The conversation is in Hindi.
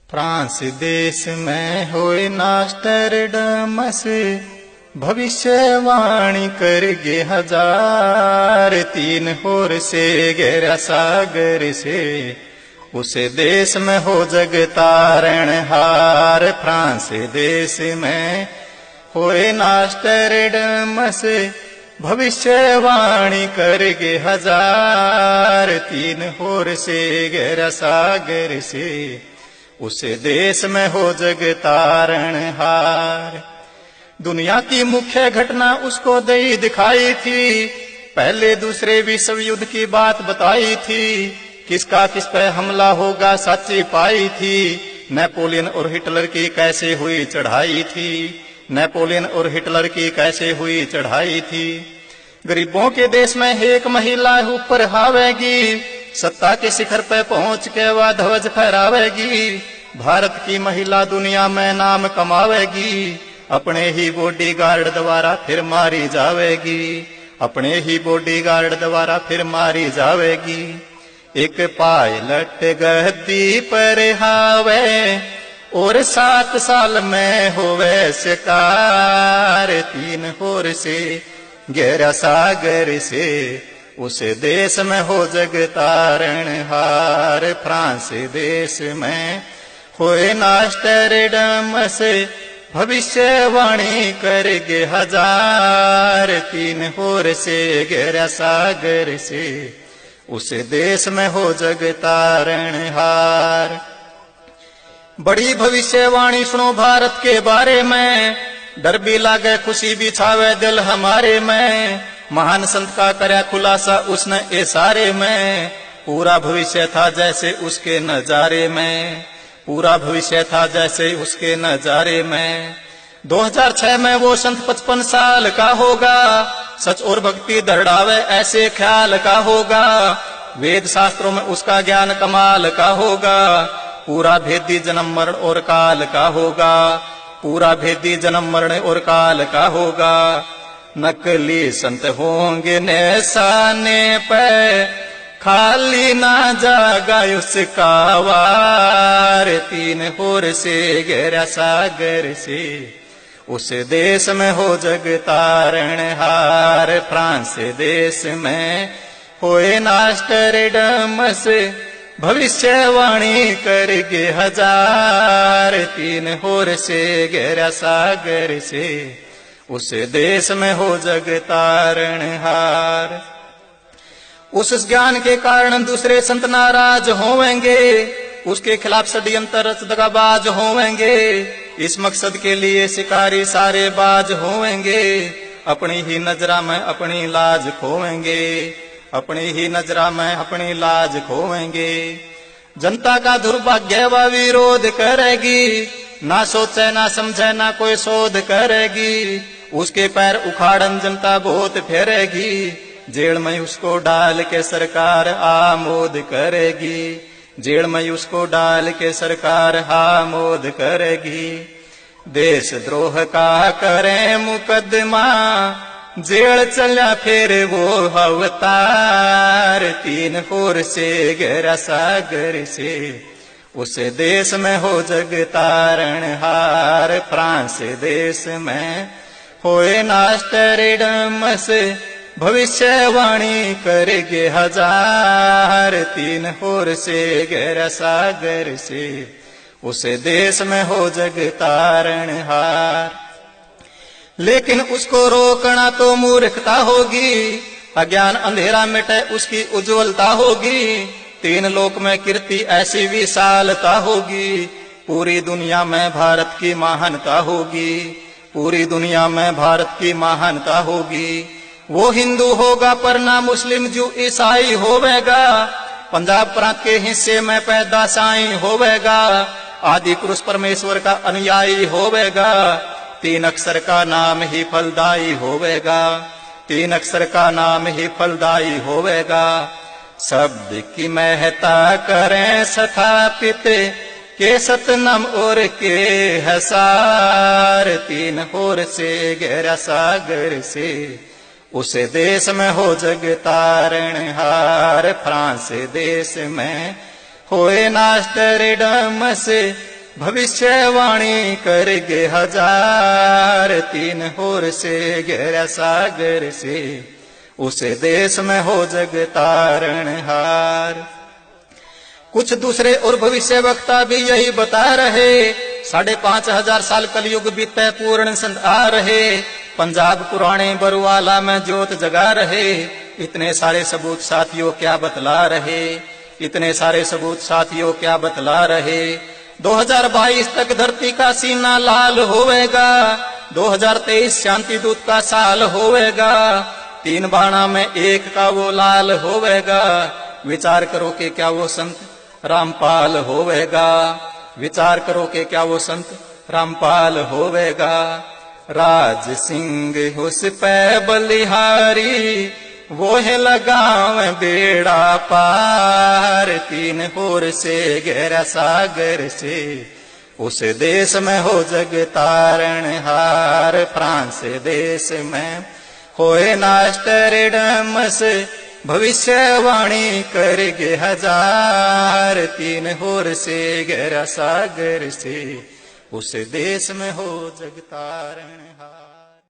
फ्रांस देश में होए नास्टरडमस, भविष्यवाणी करगे हजार। तीन होर से गहरा सागर से, उस देश में हो जग तारण हार। फ्रांस देश में होए नास्टरडमस, भविष्यवाणी करगे हजार। तीन होर से गहरा सागर से, उस देश में हो जग तारण हार। दुनिया की मुख्य घटना उसको दई दिखाई थी, पहले दूसरे विश्व युद्ध की बात बताई थी। किसका किस पे हमला होगा सच्ची पाई थी, नेपोलियन और हिटलर की कैसे हुई चढ़ाई थी। नेपोलियन और हिटलर की कैसे हुई चढ़ाई थी। गरीबों के देश में एक महिला ऊपर हावेगी, सत्ता के शिखर पे पहुंच के वह ध्वज फहरावेगी। भारत की महिला दुनिया में नाम कमावेगी, अपने ही बॉडीगार्ड द्वारा फिर मारी जावेगी। अपने ही बॉडीगार्ड द्वारा फिर मारी जावेगी। एक पायलट गद्दी पर हावे, और 7 साल में होवे शिकार। तीन होर से गहरा सागर से, उस देश में हो जग तारण हार। फ्रांस देश में होए नास्टरडमस, भविष्यवाणी करगे हजार। तीन होर से गहरा सागर से, उस देश में हो जग तारण हार। बड़ी भविष्यवाणी सुनो भारत के बारे में, डर भी लागे खुशी भी छावे दिल हमारे में। महान संत का करया खुलासा उसने इशारे में, पूरा भविष्य था जैसे उसके नजारे में। पूरा भविष्य था जैसे उसके नजारे में। 2006 में वो संत 55 साल का होगा, सच और भक्ति दर्ड़ावे ऐसे ख्याल का होगा। वेद शास्त्रों में उसका ज्ञान कमाल का होगा, पूरा भेदी जन्म मरण और काल का होगा। पूरा भेदी जन्म मरण और काल का होगा। नकली संत होंगे निशाने पे, खाली ना जागा उसका वार। तीन होर से गहरा सागर से, उस देश में हो जग तारण हार। फ्रांस देश में होए नास्टरडमस, भविष्यवाणी करगे हजार। तीन होर से गहरा सागर से, उस देश में हो जग तारण हार। उस ज्ञान के कारण दूसरे संत नाराज होवेंगे, उसके खिलाफ षड्यंत्र दगाबाज होवेंगे। इस मकसद के लिए शिकारी सारे बाज होवेंगे, अपनी ही नजरा में अपनी लाज खोवेंगे। अपनी ही नजरा में अपनी लाज खोवेंगे। जनता का दुर्भाग्य व विरोध करेगी, ना सोचे ना समझे ना कोई शोध करेगी। उसके पैर उखाड़न जनता बहुत फेरेगी, जेल में उसको डाल के सरकार आमोद करेगी। जेल में उसको डाल के सरकार आमोद करेगी। देशद्रोह का करे मुकदमा, जेल चला फिर वो अवतार। तीन होर से गहरा सागर से, उस देश में हो जग तारण हार। फ्रांस देश में होए नास्टरडमस, भविष्यवाणी करगे हजार। तीन होर से गहरा सागर से, उस देश में हो जग तारण हार। लेकिन उसको रोकना तो मूर्खता होगी, अज्ञान अंधेरा मिटे उसकी उज्जवलता होगी। तीन लोक में कीर्ति ऐसी विशालता होगी, पूरी दुनिया में भारत की महानता होगी। पूरी दुनिया में भारत की महानता होगी। वो हिंदू होगा पर ना मुस्लिम जू ईसाई होवेगा, पंजाब प्रांत के हिस्से में पैदा साई होवेगा। आदि पुरुष परमेश्वर का अनुयायी होवेगा, 3 अक्षर का नाम ही फलदायी होवेगा। 3 अक्षर का नाम ही फलदायी होवेगा। शब्द की महता करें स्थापित, के सतनाम और के हसार। 3 होर से गहरा सागर से, उस देश में हो जग तारण हार। फ्रांस देश में होए नास्टरडमस, भविष्यवाणी करगे हजार, तीन होर से गहरा सागर से, उस देश में हो जग तारणहार। कुछ दूसरे और भविष्य वक्ता भी यही बता रहे, 5,500 साल कलयुग बीते पूर्ण संत आ रहे, पंजाब पुराने बरुवाला में ज्योत जगा रहे। इतने सारे सबूत साथियों क्या बतला रहे, इतने सारे सबूत साथियों क्या बतला रहे। 2022 तक धरती का सीना लाल होवेगा, 2023 शांति दूत का साल होवेगा, 3 बाणा में एक का वो लाल होवेगा। विचार करो कि क्या वो संत रामपाल होवेगा, विचार करो कि क्या वो संत रामपाल होवेगा। राज सिंह उस पे बलिहारी, वो है लगाव बेड़ा पार, 3 होर से गहरा सागर से, उस देश में हो जग तारणहार। फ्रांस देश में होए नास्टरडमस, भविष्यवाणी करगे हजार, 3 होर से गहरा सागर से, उस देश में हो जग तारणहार।